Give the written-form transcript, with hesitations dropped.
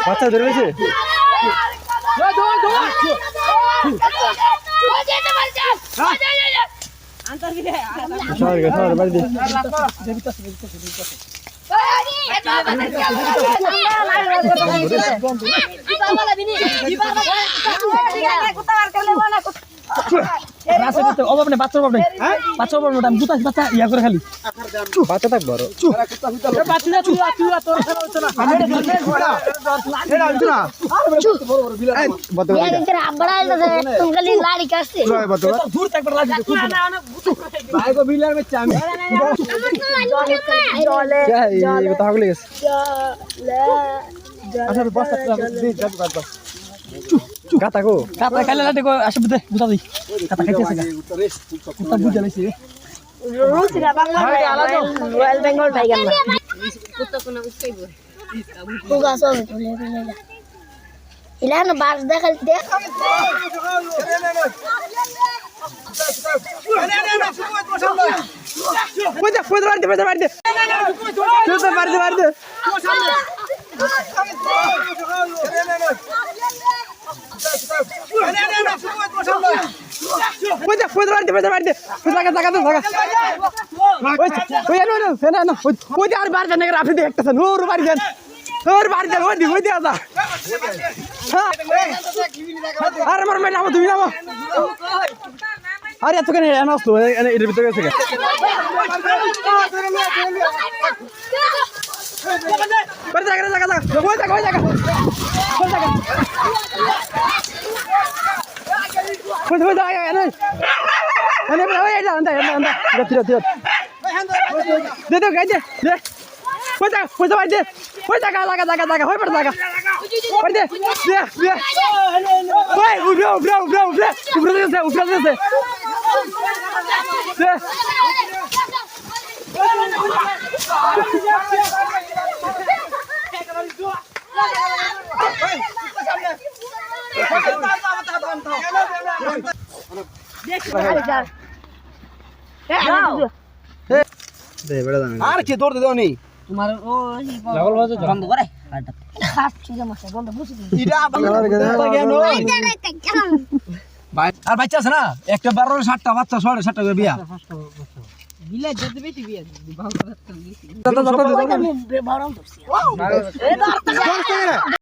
বাচ্চা ধরে গেছে অভাব নেই বাচ্চার অভাব নেই বাচ্চার অভাব নেই জুতা বাচ্চা ইয়া করে খালি বাচ্চা থাক বড় গাতা গো গাতা খাইলে লাটে গো আসে বুঝে বুঝা দিই গাতা খাইতেছে কুত্তা বুঝা লাইছে রুচিরা বাংলা রয়্যাল বেঙ্গল টাইগার না কুত্তা কোন উস্কাইবো তো গাছও তুলে তুলে ইলান বাস দেখাল দে পুজা পুজা মারতে পুজা মারতে পুজা মারতে মারতে puja puja marte puja marte zaga zaga zaga oye no puja ar bar jane aapni dekhtasen or bar jan odi aza ar mar mai namo tumi namo are eto kene ana aslo eter bhitor gese bar zaga zaga puja puja ayo ane bro ya anda tirat de do gaje de puja vai de puja laga hoy par laga par de vai ubra de दे बड़ा दाना আর কি দৌড় দাও নি তোমার ওই লাগল বাজে বন্ধ করে খাস ঠিক আছে বন্ধ বুঝি ইডা কেন ভাই আর বাচ্চা আছে না একটা 12 7টা বাচ্চা 7.5 করে বিয়া বিলা যেতে বেশি বিয়া ভালো কথা